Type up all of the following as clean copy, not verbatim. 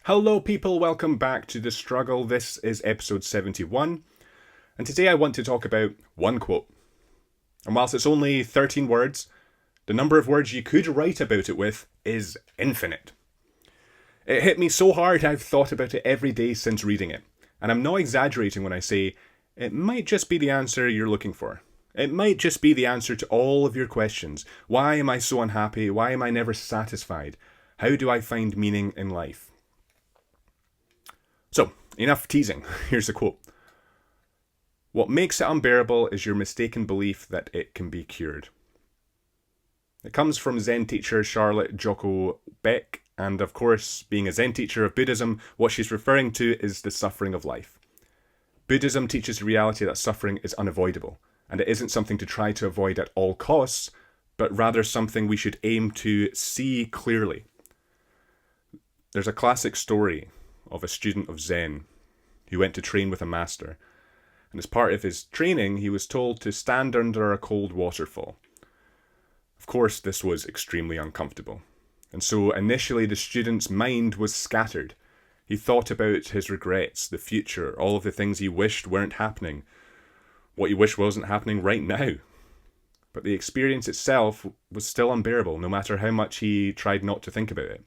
Hello people, welcome back to The Struggle. This is episode 71, and today I want to talk about one quote. And whilst it's only 13 words, the number of words you could write about it with is infinite. It hit me so hard I've thought about it every day since reading it, and I'm not exaggerating when I say it might just be the answer you're looking for. It might just be the answer to all of your questions. Why am I so unhappy? Why am I never satisfied? How do I find meaning in life? So, enough teasing. Here's the quote. What makes it unbearable is your mistaken belief that it can be cured. It comes from Zen teacher Charlotte Joko Beck, and of course, being a Zen teacher of Buddhism, what she's referring to is the suffering of life. Buddhism teaches the reality that suffering is unavoidable, and it isn't something to try to avoid at all costs, but rather something we should aim to see clearly. There's a classic story of a student of Zen who went to train with a master. And as part of his training, he was told to stand under a cold waterfall. Of course, this was extremely uncomfortable. And so initially the student's mind was scattered. He thought about his regrets, the future, all of the things he wished weren't happening, what he wished wasn't happening right now. But the experience itself was still unbearable, no matter how much he tried not to think about it.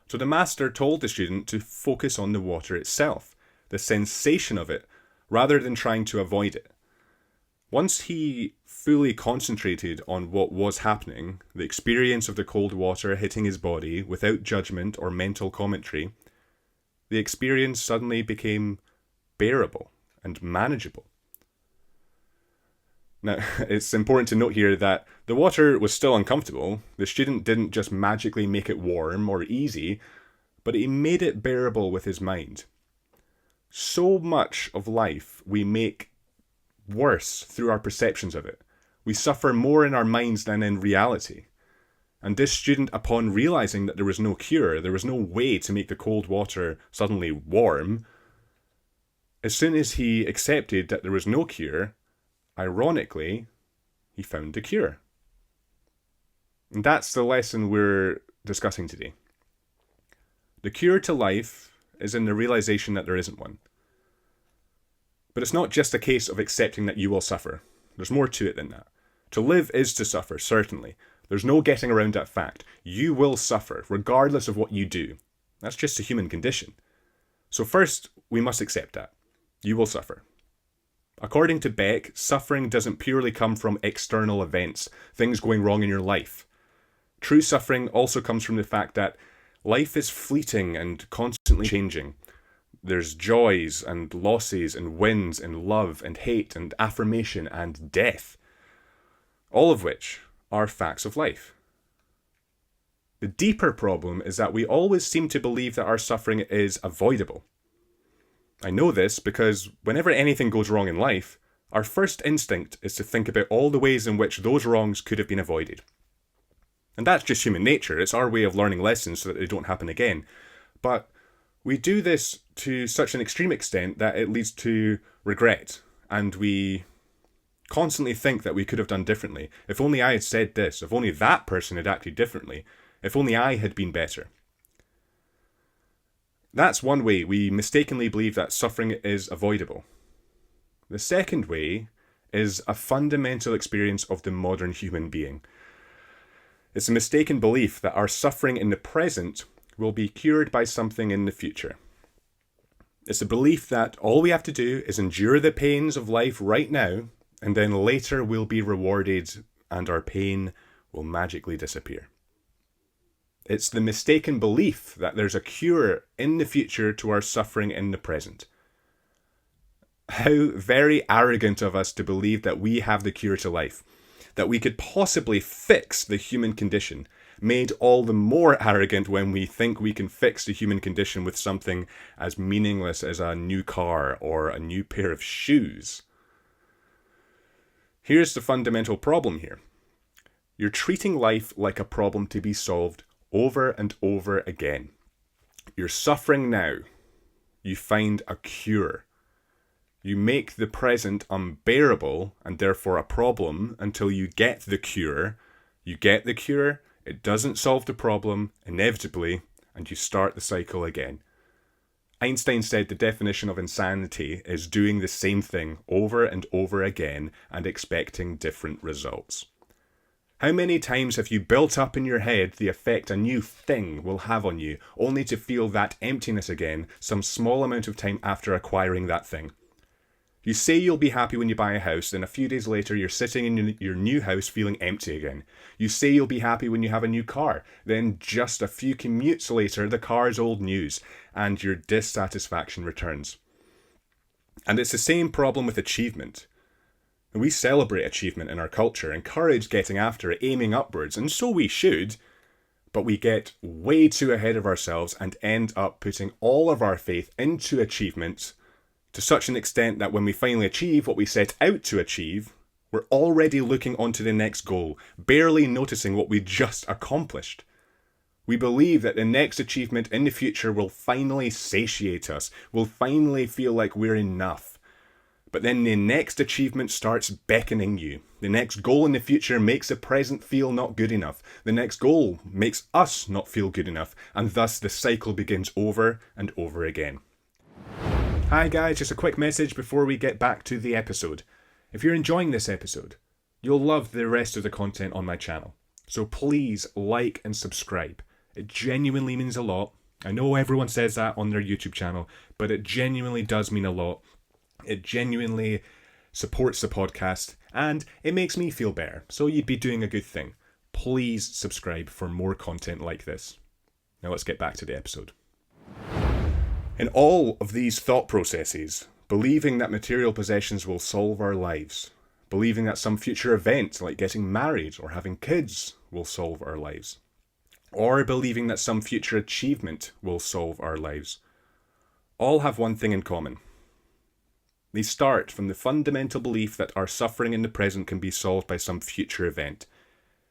So the master told the student to focus on the water itself, the sensation of it, rather than trying to avoid it. Once he fully concentrated on what was happening, the experience of the cold water hitting his body without judgment or mental commentary, the experience suddenly became bearable and manageable. Now, it's important to note here that the water was still uncomfortable. The student didn't just magically make it warm or easy, but he made it bearable with his mind. So much of life we make worse through our perceptions of it. We suffer more in our minds than in reality. And this student, upon realizing that there was no cure, there was no way to make the cold water suddenly warm, as soon as he accepted that there was no cure, ironically, he found the cure. And that's the lesson we're discussing today. The cure to life is in the realization that there isn't one. But it's not just a case of accepting that you will suffer. There's more to it than that. To live is to suffer, certainly. There's no getting around that fact. You will suffer, regardless of what you do. That's just a human condition. So first, we must accept that. You will suffer. According to Beck, suffering doesn't purely come from external events, things going wrong in your life. True suffering also comes from the fact that life is fleeting and constantly changing. There's joys and losses and wins and love and hate and affirmation and death, all of which are facts of life. The deeper problem is that we always seem to believe that our suffering is avoidable. I know this because whenever anything goes wrong in life, our first instinct is to think about all the ways in which those wrongs could have been avoided. And that's just human nature. It's our way of learning lessons so that they don't happen again. But we do this to such an extreme extent that it leads to regret. And we constantly think that we could have done differently. If only I had said this. If only that person had acted differently. If only I had been better. That's one way we mistakenly believe that suffering is avoidable. The second way is a fundamental experience of the modern human being. It's a mistaken belief that our suffering in the present will be cured by something in the future. It's a belief that all we have to do is endure the pains of life right now, and then later we'll be rewarded and our pain will magically disappear. It's the mistaken belief that there's a cure in the future to our suffering in the present. How very arrogant of us to believe that we have the cure to life, that we could possibly fix the human condition, made all the more arrogant when we think we can fix the human condition with something as meaningless as a new car or a new pair of shoes. Here's the fundamental problem here. You're treating life like a problem to be solved over and over again. You're suffering now. You find a cure. You make the present unbearable and therefore a problem until you get the cure. You get the cure, it doesn't solve the problem, inevitably, and you start the cycle again. Einstein said the definition of insanity is doing the same thing over and over again and expecting different results. How many times have you built up in your head the effect a new thing will have on you, only to feel that emptiness again some small amount of time after acquiring that thing? You say you'll be happy when you buy a house, then a few days later you're sitting in your new house feeling empty again. You say you'll be happy when you have a new car, then just a few commutes later the car's old news, and your dissatisfaction returns. And it's the same problem with achievement. We celebrate achievement in our culture, encourage getting after it, aiming upwards, and so we should, but we get way too ahead of ourselves and end up putting all of our faith into achievement to such an extent that when we finally achieve what we set out to achieve, we're already looking on to the next goal, barely noticing what we just accomplished. We believe that the next achievement in the future will finally satiate us, will finally feel like we're enough. But then the next achievement starts beckoning you. The next goal in the future makes the present feel not good enough. The next goal makes us not feel good enough, and thus the cycle begins over and over again. Hi guys, just a quick message before we get back to the episode. If you're enjoying this episode, you'll love the rest of the content on my channel. So please like and subscribe. It genuinely means a lot. I know everyone says that on their YouTube channel, but it genuinely does mean a lot. It genuinely supports the podcast and it makes me feel better. So you'd be doing a good thing. Please subscribe for more content like this. Now let's get back to the episode. In all of these thought processes, believing that material possessions will solve our lives, believing that some future event like getting married or having kids will solve our lives, or believing that some future achievement will solve our lives, all have one thing in common. They start from the fundamental belief that our suffering in the present can be solved by some future event.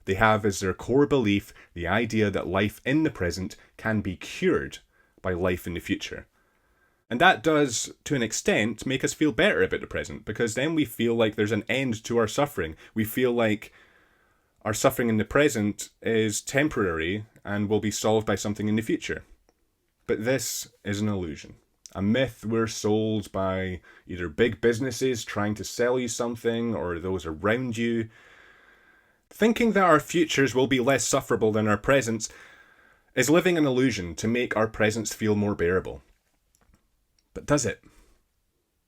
They have as their core belief the idea that life in the present can be cured by life in the future. And that does, to an extent, make us feel better about the present, because then we feel like there's an end to our suffering. We feel like our suffering in the present is temporary and will be solved by something in the future. But this is an illusion. A myth we're sold by either big businesses trying to sell you something or those around you. Thinking that our futures will be less sufferable than our presents is living an illusion to make our presents feel more bearable. But does it?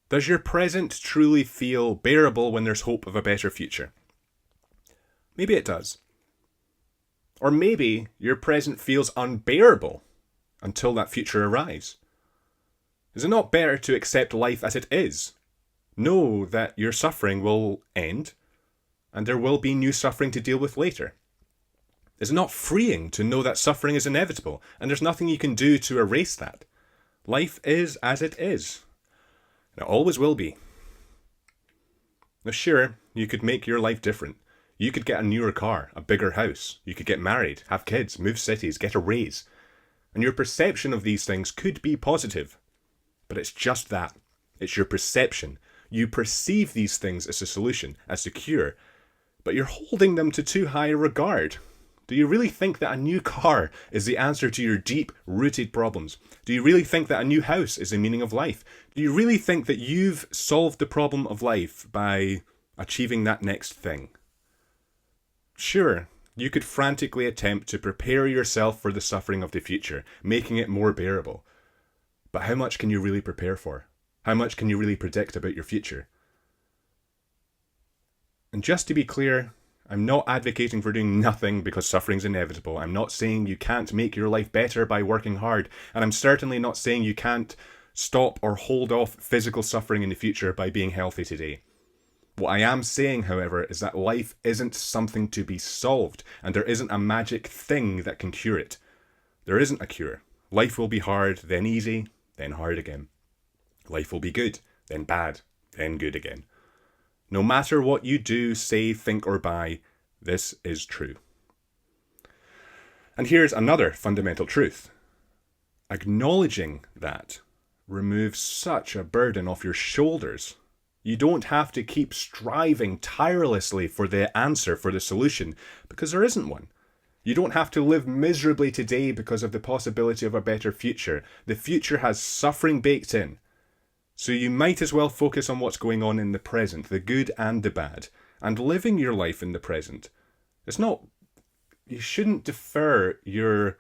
Does your present truly feel bearable when there's hope of a better future? Maybe it does. Or maybe your present feels unbearable until that future arrives. Is it not better to accept life as it is? Know that your suffering will end and there will be new suffering to deal with later. Is it not freeing to know that suffering is inevitable and there's nothing you can do to erase that? Life is as it is. And it always will be. Now sure, you could make your life different. You could get a newer car, a bigger house. You could get married, have kids, move cities, get a raise. And your perception of these things could be positive. But it's just that. It's your perception. You perceive these things as a solution, as a cure. But you're holding them to too high a regard. Do you really think that a new car is the answer to your deep-rooted problems? Do you really think that a new house is the meaning of life? Do you really think that you've solved the problem of life by achieving that next thing? Sure, you could frantically attempt to prepare yourself for the suffering of the future, making it more bearable. But how much can you really prepare for? How much can you really predict about your future? And just to be clear, I'm not advocating for doing nothing because suffering's inevitable. I'm not saying you can't make your life better by working hard. And I'm certainly not saying you can't stop or hold off physical suffering in the future by being healthy today. What I am saying, however, is that life isn't something to be solved, and there isn't a magic thing that can cure it. There isn't a cure. Life will be hard, then easy, then hard again. Life will be good, then bad, then good again. No matter what you do, say, think, or buy, this is true. And here's another fundamental truth. Acknowledging that removes such a burden off your shoulders. You don't have to keep striving tirelessly for the answer, for the solution, because there isn't one. You don't have to live miserably today because of the possibility of a better future. The future has suffering baked in. So you might as well focus on what's going on in the present, the good and the bad, and living your life in the present. You shouldn't defer your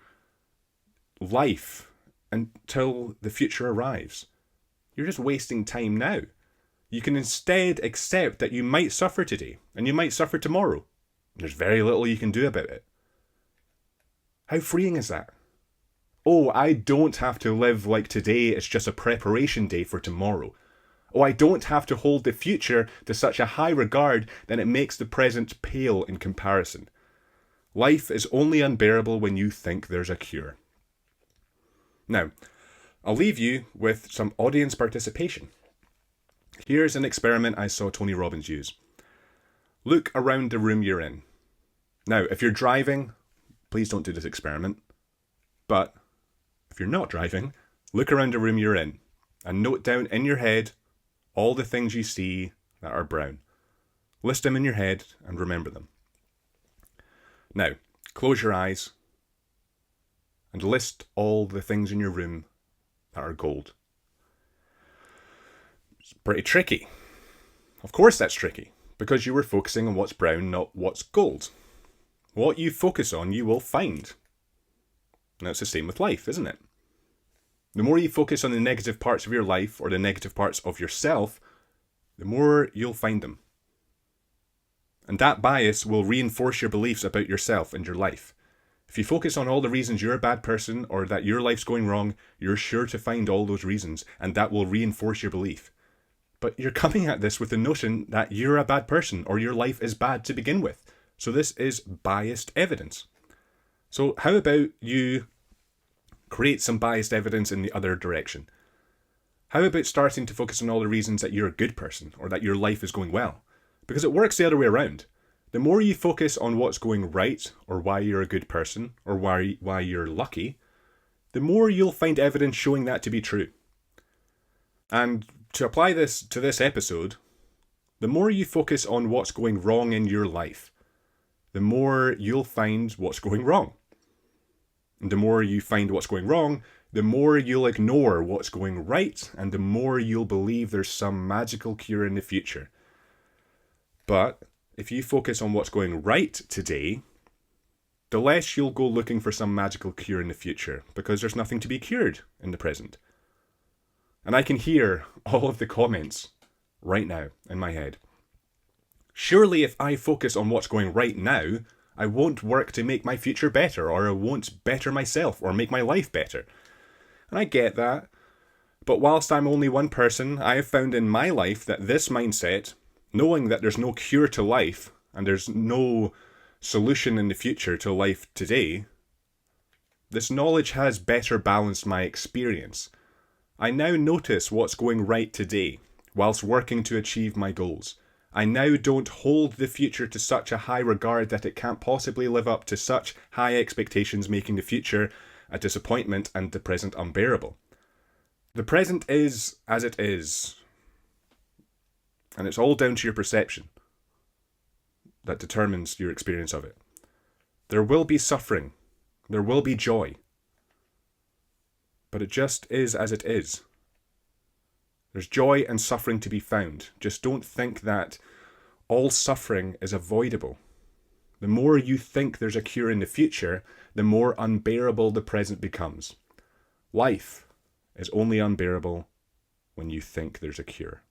life until the future arrives. You're just wasting time now. You can instead accept that you might suffer today, and you might suffer tomorrow. There's very little you can do about it. How freeing is that? Oh, I don't have to live like today is just a preparation day for tomorrow. Oh, I don't have to hold the future to such a high regard that it makes the present pale in comparison. Life is only unbearable when you think there's a cure. Now, I'll leave you with some audience participation. Here's an experiment I saw Tony Robbins use. Look around the room you're in. Now, if you're driving, please don't do this experiment. But if you're not driving, look around the room you're in and note down in your head all the things you see that are brown. List them in your head and remember them. Now, close your eyes and list all the things in your room that are gold. It's pretty tricky. Of course that's tricky, because you were focusing on what's brown, not what's gold. What you focus on, you will find. Now it's the same with life, isn't it? The more you focus on the negative parts of your life or the negative parts of yourself, the more you'll find them. And that bias will reinforce your beliefs about yourself and your life. If you focus on all the reasons you're a bad person or that your life's going wrong, you're sure to find all those reasons, and that will reinforce your belief. But you're coming at this with the notion that you're a bad person or your life is bad to begin with. So this is biased evidence. So how about you create some biased evidence in the other direction? How about starting to focus on all the reasons that you're a good person or that your life is going well? Because it works the other way around. The more you focus on what's going right or why you're a good person or why you're lucky, the more you'll find evidence showing that to be true. And to apply this to this episode, the more you focus on what's going wrong in your life, the more you'll find what's going wrong. And the more you find what's going wrong, the more you'll ignore what's going right, and the more you'll believe there's some magical cure in the future. But if you focus on what's going right today, the less you'll go looking for some magical cure in the future, because there's nothing to be cured in the present. And I can hear all of the comments right now in my head. Surely if I focus on what's going right now, I won't work to make my future better, or I won't better myself or make my life better. And I get that. But whilst I'm only one person, I have found in my life that this mindset, knowing that there's no cure to life and there's no solution in the future to life today, this knowledge has better balanced my experience. I now notice what's going right today, whilst working to achieve my goals. I now don't hold the future to such a high regard that it can't possibly live up to such high expectations, making the future a disappointment and the present unbearable. The present is as it is, and it's all down to your perception that determines your experience of it. There will be suffering, there will be joy, but it just is as it is. There's joy and suffering to be found. Just don't think that all suffering is avoidable. The more you think there's a cure in the future, the more unbearable the present becomes. Life is only unbearable when you think there's a cure.